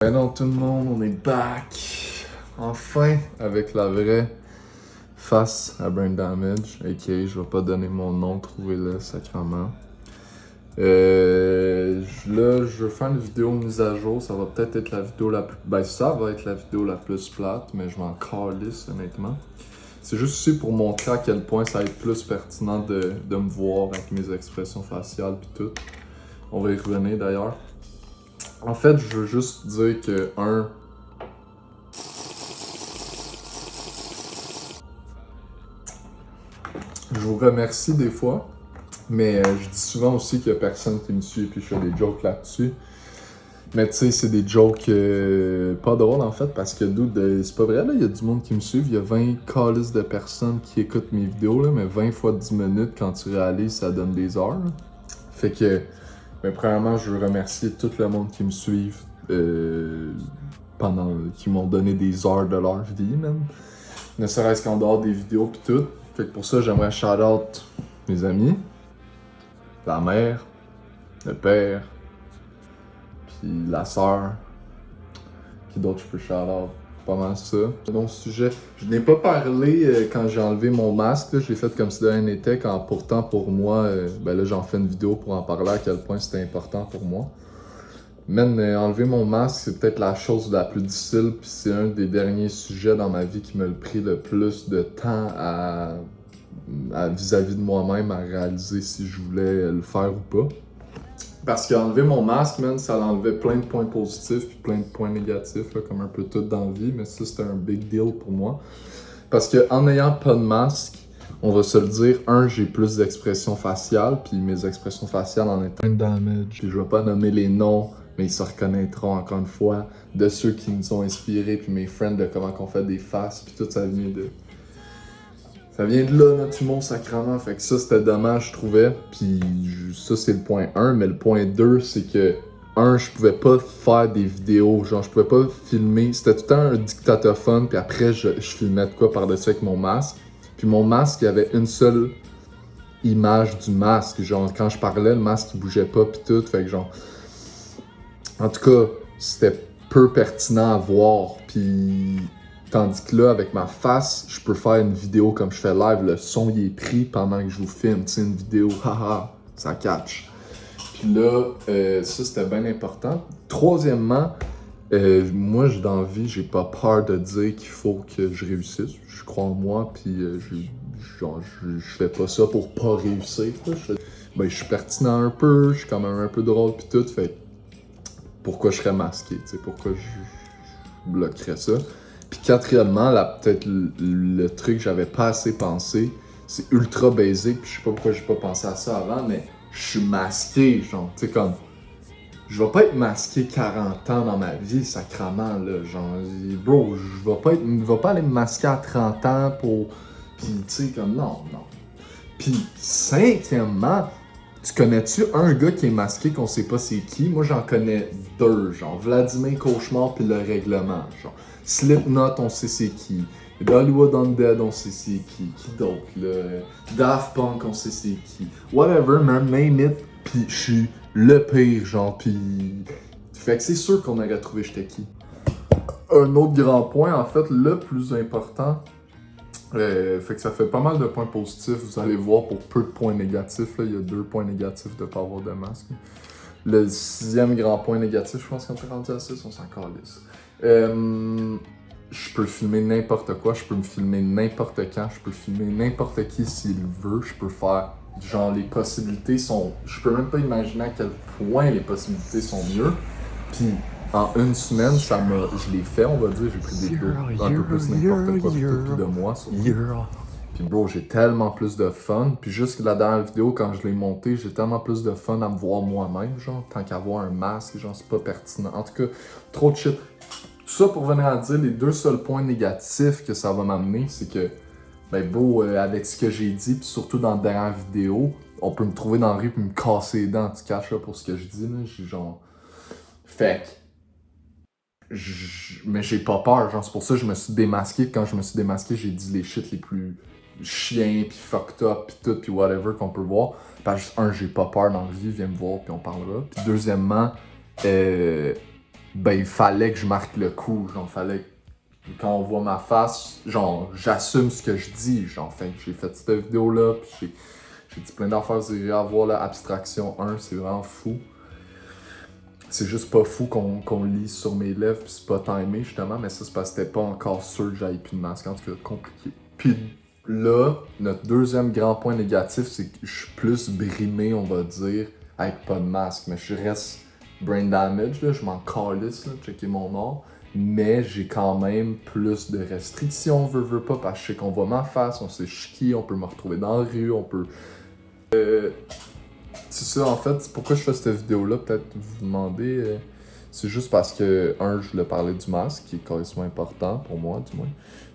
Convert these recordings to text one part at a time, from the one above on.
Ben non, tout le monde, on est back! Enfin, avec la vraie face à Brain Damage, a.k.a. je vais pas donner mon nom, trouvez-le sacrément. Là, je veux faire une vidéo mise à jour, ça va peut-être être la vidéo la plus... Ben, ça va être la vidéo la plus plate, mais je m'en calisse, honnêtement. C'est juste aussi pour montrer à quel point ça va être plus pertinent de me voir avec mes expressions faciales pis tout. On va y revenir d'ailleurs. En fait, je veux juste dire que, je vous remercie des fois, mais je dis souvent aussi qu'il y a personne qui me suit et puis je fais des jokes là-dessus. Mais tu sais, c'est des jokes pas drôles en fait, parce que c'est pas vrai, là, il y a du monde qui me suit, il y a 20 calices de personnes qui écoutent mes vidéos, là, mais 20 fois 10 minutes, quand tu réalises, ça donne des heures. Là. Fait que, mais premièrement, je veux remercier tout le monde qui me suit qui m'ont donné des heures de leur vie, même. Ne serait-ce qu'en dehors des vidéos pis tout. Fait que pour ça, j'aimerais shout-out mes amis, la mère, le père, puis la sœur. Qui d'autre je peux shout-out? Pas mal ça. Donc, sujet, je n'ai pas parlé quand j'ai enlevé mon masque. Là, je l'ai fait comme si de rien n'était, quand pourtant pour moi, ben là j'en fais une vidéo pour en parler à quel point c'était important pour moi. Man, enlever mon masque, c'est peut-être la chose la plus difficile, puis c'est un des derniers sujets dans ma vie qui m'a pris le plus de temps vis-à-vis de moi-même à réaliser si je voulais le faire ou pas. Parce qu'enlever mon masque, man, ça enlevait plein de points positifs puis plein de points négatifs, là, comme un peu tout dans la vie, mais ça c'était un big deal pour moi. Parce qu'en n'ayant pas de masque, on va se le dire, j'ai plus d'expressions faciales, puis mes expressions faciales en étant un damage. Puis je vais pas nommer les noms, mais ils se reconnaîtront encore une fois de ceux qui nous ont inspirés, puis mes friends de comment qu'on fait des faces, puis tout ça vient de... Ça vient de là, notre humour sacrement. Fait que ça, c'était dommage, je trouvais. Puis ça, c'est le point 1. Mais le point 2, c'est que, je pouvais pas faire des vidéos. Genre, je pouvais pas filmer. C'était tout le temps un dictatophone. Puis après, je filmais de quoi par-dessus avec mon masque. Puis mon masque, il y avait une seule image du masque. Genre, quand je parlais, le masque, il bougeait pas. Puis tout. Fait que genre... En tout cas, c'était peu pertinent à voir. Puis... Tandis que là, avec ma face, je peux faire une vidéo comme je fais live, le son il est pris pendant que je vous filme, tu sais, une vidéo, haha, ça catch. Puis là, ça c'était bien important. Troisièmement, moi dans la vie, j'ai pas peur de dire qu'il faut que je réussisse. Je crois en moi, puis je fais pas ça pour pas réussir. Je suis pertinent un peu, je suis quand même un peu drôle, puis tout, fait pourquoi je serais masqué, tu sais, pourquoi je bloquerais ça. Puis quatrièmement, peut-être le truc que j'avais pas assez pensé, c'est ultra basic, puis je sais pas pourquoi j'ai pas pensé à ça avant, mais je suis masqué, genre, tu sais, comme, je vais pas être masqué 40 ans dans ma vie, sacrement, là, genre, bro, je vais pas aller me masquer à 30 ans pour, puis tu sais, comme, non. Puis cinquièmement, tu connais-tu un gars qui est masqué qu'on sait pas c'est qui? Moi, j'en connais deux, genre Vladimir Cauchemar puis Le Règlement, genre. Slipknot, on sait c'est qui. Hollywood Undead, on sait c'est qui. Qui d'autre, là? Daft Punk, on sait c'est qui. Whatever, man, name it. Puis je suis le pire, genre, puis... Fait que c'est sûr qu'on aurait trouvé j'étais qui. Un autre grand point, en fait, le plus important... fait que ça fait pas mal de points positifs, vous allez voir, pour peu de points négatifs. Là, il y a 2 points négatifs de pas avoir de masque. Le 6e grand point négatif, je pense qu'on est rendu à 6, on s'en calisse. Je peux filmer n'importe quoi, je peux me filmer n'importe quand, je peux filmer n'importe qui s'il veut, je peux faire, genre, les possibilités sont... Je peux même pas imaginer à quel point les possibilités sont mieux. Puis en une semaine, je l'ai fait, on va dire, j'ai pris des cours un peu plus n'importe quoi, plus de moi, surtout. Puis bro, j'ai tellement plus de fun. Puis juste la dernière vidéo, quand je l'ai montée, j'ai tellement plus de fun à me voir moi-même, genre, tant qu'avoir un masque, genre, c'est pas pertinent. En tout cas, trop de shit. Tout ça pour venir à dire, les 2 seuls points négatifs que ça va m'amener, c'est que, ben bro, avec ce que j'ai dit, puis surtout dans la dernière vidéo, on peut me trouver dans la rue puis me casser les dents, tu caches là, pour ce que je dis, là, j'ai genre... Fait mais j'ai pas peur, genre, c'est pour ça que je me suis démasqué. Quand je me suis démasqué, j'ai dit les shit les plus chiens, pis fucked up, pis tout, pis whatever qu'on peut voir. Parce que, j'ai pas peur dans la vie, viens me voir, pis on parlera. Pis deuxièmement, ben il fallait que je marque le coup, genre fallait que quand on voit ma face, genre j'assume ce que je dis, genre fait que j'ai fait cette vidéo là, puis j'ai dit plein d'affaires, vous irez voir là, Abstraction 1, c'est vraiment fou. C'est juste pas fou qu'on lit sur mes lèvres, pis c'est pas timé justement, mais ça c'est parce que c'était pas encore sûr que j'avais plus de masque, en tout cas compliqué. Puis là, notre deuxième grand point négatif, c'est que je suis plus brimé, on va dire, avec pas de masque, mais je reste brain damage, là, je m'en calisse, là, checker mon nom, mais j'ai quand même plus de restrictions, veux pas, parce que je sais qu'on voit ma face, on sait qui, on peut me retrouver dans la rue, on peut... C'est ça, en fait, pourquoi je fais cette vidéo-là, peut-être vous demandez, c'est juste parce que, je voulais parler du masque, qui est carrément important pour moi, du moins.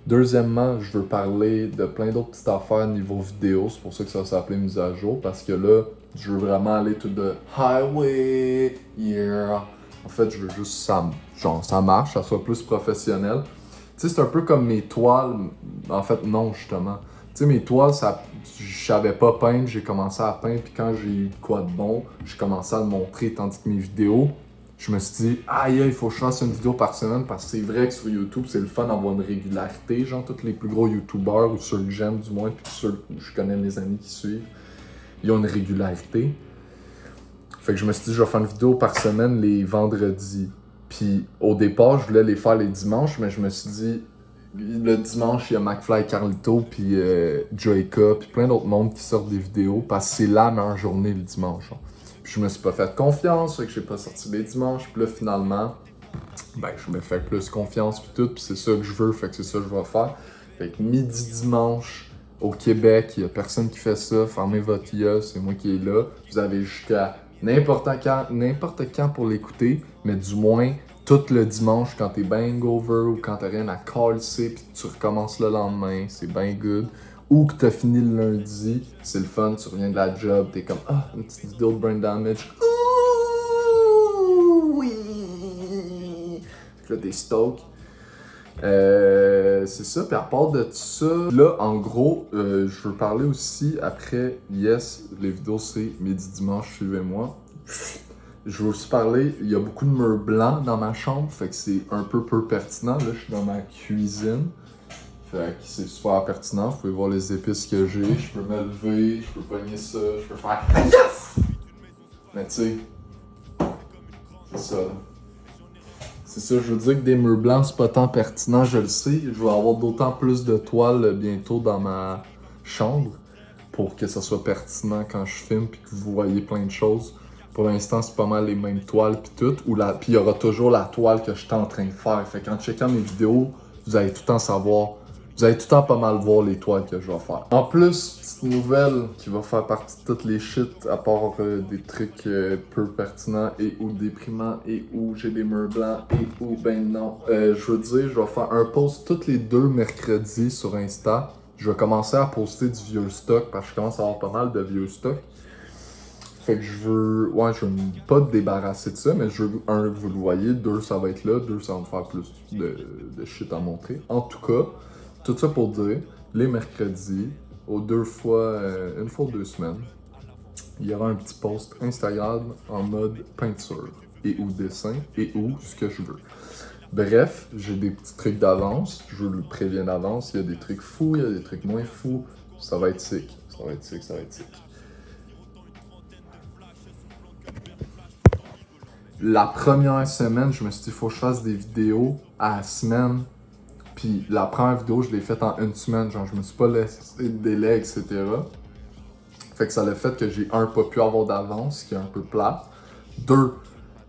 Deuxièmement, je veux parler de plein d'autres petites affaires niveau vidéo, c'est pour ça que ça s'appelait mise à jour, parce que là, je veux vraiment aller to the highway, yeah. En fait, je veux juste ça marche, ça soit plus professionnel. Tu sais, c'est un peu comme mes toiles, en fait, non, justement. Tu sais, mes toiles, je savais pas peindre, j'ai commencé à peindre, puis quand j'ai eu quoi de bon, j'ai commencé à le montrer, tandis que mes vidéos, je me suis dit, aïe, il faut que je fasse une vidéo par semaine, parce que c'est vrai que sur YouTube, c'est le fun d'avoir une régularité, genre, tous les plus gros YouTubers, ou ceux que j'aime du moins, puis ceux que je connais mes amis qui suivent, ils ont une régularité. Fait que je me suis dit, je vais faire une vidéo par semaine les vendredis. Puis au départ, je voulais les faire les dimanches, mais je me suis dit, le dimanche, il y a McFly Carlito, puis Joyka, puis plein d'autres mondes qui sortent des vidéos, parce que c'est la meilleure journée le dimanche. Hein. Puis je me suis pas fait confiance, fait que j'ai pas sorti les dimanches, puis là finalement, ben je me fais plus confiance, puis tout, puis c'est ça que je veux, fait que c'est ça que je vais faire. Fait que midi dimanche, au Québec, il y a personne qui fait ça, fermez votre gueule, c'est moi qui est là. Vous avez jusqu'à n'importe quand pour l'écouter, mais du moins tout le dimanche quand t'es bang over ou quand t'as rien à casser puis tu recommences le lendemain, c'est bien good. Ou que t'as fini le lundi, c'est le fun, tu reviens de la job, t'es comme une petite vidéo de brain damage. Ouh, oui! Là t'es stoke. C'est ça, puis à part de ça, là en gros, je veux parler aussi après, yes, les vidéos c'est midi dimanche, suivez-moi. Je veux aussi parler, il y a beaucoup de murs blancs dans ma chambre, fait que c'est un peu pertinent. Là, je suis dans ma cuisine, fait que c'est super pertinent. Vous pouvez voir les épices que j'ai, je peux me lever, je peux pogner ça, je peux faire yes! Mais tu sais, c'est ça. C'est ça, je veux dire que des murs blancs, c'est pas tant pertinent, je le sais. Je vais avoir d'autant plus de toiles bientôt dans ma chambre pour que ça soit pertinent quand je filme puis que vous voyez plein de choses. Pour l'instant, c'est pas mal les mêmes toiles puis tout. Puis il y aura toujours la toile que je suis en train de faire. Fait qu'en checkant mes vidéos, vous allez tout le temps savoir. Vous allez tout le temps pas mal voir les toiles que je vais faire. En plus, petite nouvelle qui va faire partie de toutes les shit, à part des trucs peu pertinents et ou déprimants et où j'ai des murs blancs et où ben non. Je veux dire, je vais faire un post tous les 2 mercredis sur Insta. Je vais commencer à poster du vieux stock parce que je commence à avoir pas mal de vieux stock. Fait que je veux pas te débarrasser de ça, mais je veux, que vous le voyez, 2, ça va être là, 2, ça va me faire plus de shit à montrer. En tout cas, tout ça pour dire, les mercredis, une fois 2 semaines, il y aura un petit post Instagram en mode peinture et ou dessin et ou ce que je veux. Bref, j'ai des petits trucs d'avance, je vous le préviens d'avance, il y a des trucs fous, il y a des trucs moins fous, ça va être sick, ça va être sick, ça va être sick. La première semaine, je me suis dit, il faut que je fasse des vidéos à la semaine. Puis la première vidéo, je l'ai faite en 1 semaine. Genre, je me suis pas laissé de délai, etc. Fait que ça a fait que j'ai, pas pu avoir d'avance, ce qui est un peu plate. 2,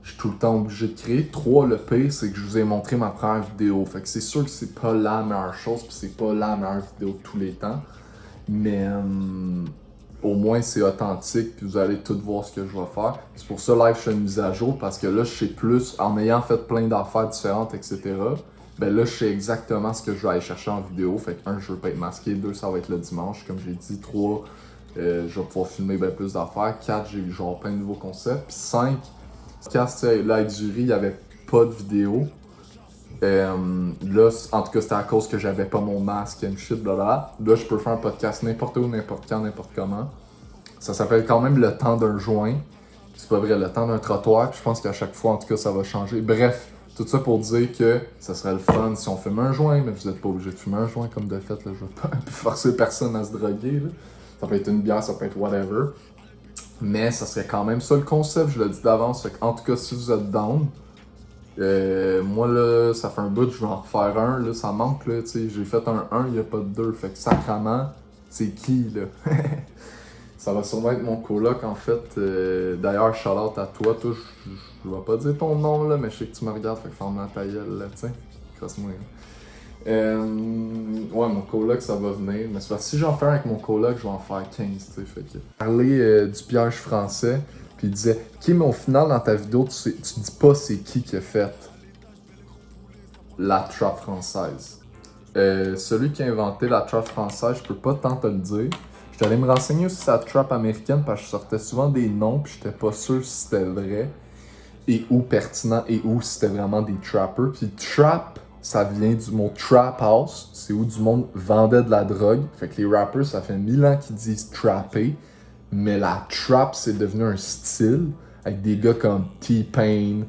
je suis tout le temps obligé de créer. 3, le pire, c'est que je vous ai montré ma première vidéo. Fait que c'est sûr que c'est pas la meilleure chose, puis c'est pas la meilleure vidéo de tous les temps. Mais au moins c'est authentique, puis vous allez tout voir ce que je vais faire. C'est pour ça live je fais une mise à jour, parce que là je sais plus, en ayant fait plein d'affaires différentes, etc. Ben là je sais exactement ce que je vais aller chercher en vidéo. Fait que 1, je veux pas être masqué, 2, ça va être le dimanche, comme j'ai dit, 3, je vais pouvoir filmer bien plus d'affaires, 4, j'ai genre plein de nouveaux concepts, puis 5, là avec Zuri, il y avait pas de vidéo. Là, en tout cas, c'était à cause que j'avais pas mon masque and shit, blablabla. Là, je peux faire un podcast n'importe où, n'importe quand, n'importe comment. Ça s'appelle quand même le temps d'un joint. C'est pas vrai, le temps d'un trottoir. Puis je pense qu'à chaque fois, en tout cas, ça va changer. Bref, Tout ça pour dire que ça serait le fun si on fume un joint, mais vous n'êtes pas obligé de fumer un joint comme de fait. Là, je veux pas forcer personne à se droguer. Là. Ça peut être une bière, ça peut être whatever. Mais ça serait quand même ça le concept, je le dis d'avance. En tout cas, si vous êtes down, moi là, ça fait un bout, je vais en refaire un. Là, ça manque, là, tu sais. J'ai fait un 1, il n'y a pas de 2. Fait que sacrement, c'est qui là? Ça va sûrement être mon coloc en fait. D'ailleurs, shout out à toi. Toi, je vais pas dire ton nom là, mais je sais que tu me regardes, fait que ferme ta gueule là, tiens. Crosse-moi. Ouais, mon coloc ça va venir. Mais c'est parce que si j'en fais un avec mon coloc, je vais en faire 15, tu sais. Fait que. Parler du piège français, puis il disait, ok, mais au final dans ta vidéo, tu dis pas c'est qui a fait la trap française. Celui qui a inventé la trap française, je peux pas tant te le dire. J'étais allé me renseigner aussi sur la trap américaine parce que je sortais souvent des noms puis j'étais pas sûr si c'était vrai et ou pertinent et ou si c'était vraiment des trappers. Puis trap, ça vient du mot trap house, c'est où du monde vendait de la drogue. Fait que les rappers, ça fait 1000 ans qu'ils disent trapper, mais la trap, c'est devenu un style avec des gars comme T-Pain,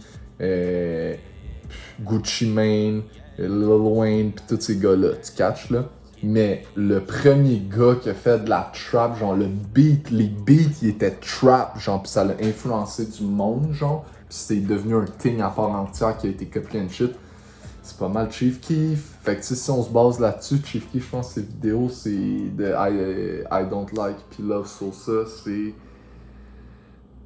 Gucci Mane, Lil Wayne pis tous ces gars-là, tu catches là? Mais le premier gars qui a fait de la trap, genre les beats, ils étaient trap, genre pis ça l'a influencé du monde, genre. Pis c'est devenu un thing à part entière qui a été copié and shit. C'est pas mal Chief Keef. Fait que si on se base là-dessus, Chief Keef, je pense que ses vidéos, c'est de I Don't Like pis Love Sosa, c'est...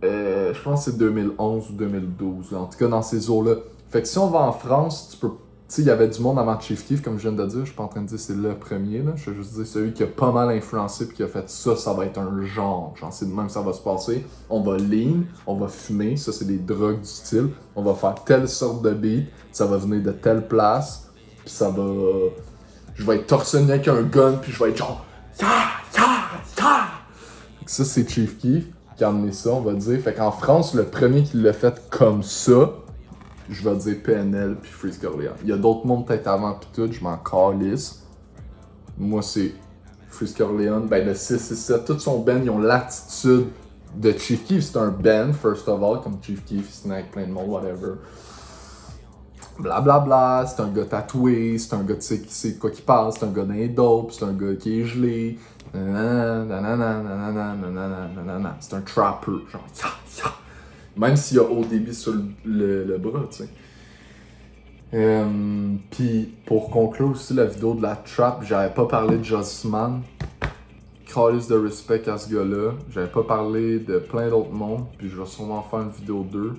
je pense que c'est 2011 ou 2012, là. En tout cas dans ces eaux-là. Fait que si on va en France, tu peux... Tu sais, il y avait du monde avant Chief Keef, comme je viens de dire. Je suis pas en train de dire c'est le premier, là. Je veux juste dire celui qui a pas mal influencé puis qui a fait ça, ça va être un genre. Genre, c'est de même que ça va se passer. On va lean, on va fumer, ça c'est des drogues du style. On va faire telle sorte de beat, ça va venir de telle place, puis ça va... Je vais être torse nu avec un gun, puis je vais être genre... Ya! Ya! Ya! Ça, c'est Chief Keef qui a amené ça, on va dire. Fait qu'en France, le premier qui l'a fait comme ça, je vais dire PNL puis Freeze Corleone. Il y a d'autres mondes peut-être avant pis tout, je m'en calisse. Moi, c'est Freeze Corleone, ben le 667, tout son band, ils ont l'attitude de Chief Keef. C'est un band, first of all, comme Chief Keef, il se avec plein de monde, whatever. Blablabla, bla, bla, c'est un gars tatoué, c'est un gars qui sait de quoi qu'il parle, c'est un gars d'un dope, c'est un gars qui est gelé. C'est un trapper, genre ya, ya. Même s'il y a au débit sur le bras, tu sais. Puis pour conclure aussi la vidéo de la trap, j'avais pas parlé de Jossman. Calice de respect à ce gars-là. J'avais pas parlé de plein d'autres mondes, puis je vais sûrement faire une vidéo 2.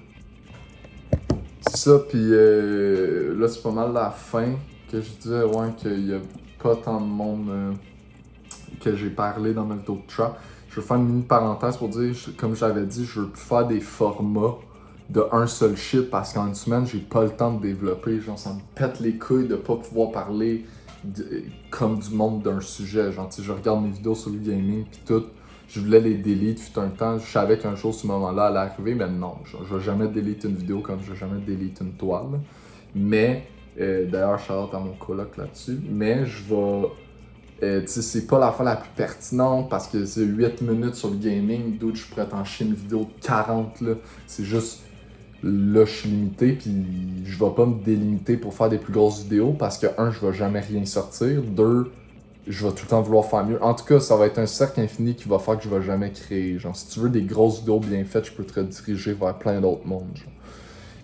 C'est ça, puis là c'est pas mal la fin que je disais, ouais, qu'il y a pas tant de monde que j'ai parlé dans ma vidéo de trap. Je veux faire une mini parenthèse pour dire, comme j'avais dit, je veux plus faire des formats de un seul shit parce qu'en une semaine, j'ai pas le temps de développer. Genre, ça me pète les couilles de pas pouvoir parler comme du monde d'un sujet. Genre, tu sais, je regarde mes vidéos sur le gaming pis tout. Je voulais les delete, fut un temps. Je savais qu'un jour, ce moment-là allait arriver, mais non. Genre, je vais jamais delete une vidéo comme je vais jamais delete une toile. Mais, d'ailleurs, shout out à mon coloc là-dessus. Mais je vais... c'est pas la fois la plus pertinente parce que c'est 8 minutes sur le gaming, d'où je pourrais t'en chier une vidéo de 40 là. C'est juste là je suis limité puis je vais pas me délimiter pour faire des plus grosses vidéos parce que je vais jamais rien sortir, 2 je vais tout le temps vouloir faire mieux. En tout cas, ça va être un cercle infini qui va faire que je vais jamais créer. Genre si tu veux des grosses vidéos bien faites, je peux te rediriger vers plein d'autres mondes. Genre.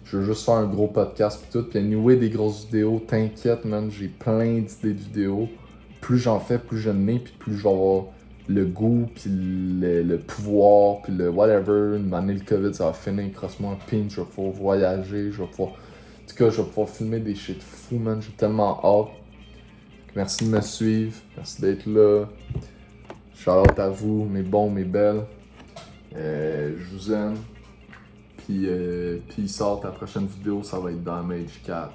Je veux juste faire un gros podcast pis tout. Puis anyway, des grosses vidéos, t'inquiète man, j'ai plein d'idées de vidéos. Plus j'en fais, plus je n'ai, puis plus je vais avoir le goût, puis le pouvoir, puis le whatever. Une année, le COVID, ça va finir, crosse-moi un pinch, je vais pouvoir voyager, je vais pouvoir... En tout cas, je vais pouvoir filmer des shit fous, man. J'ai tellement hâte. Merci de me suivre, merci d'être là. Shout out à vous, mes bons, mes belles. Je vous aime. Puis peace out, la prochaine vidéo, ça va être Damage 4.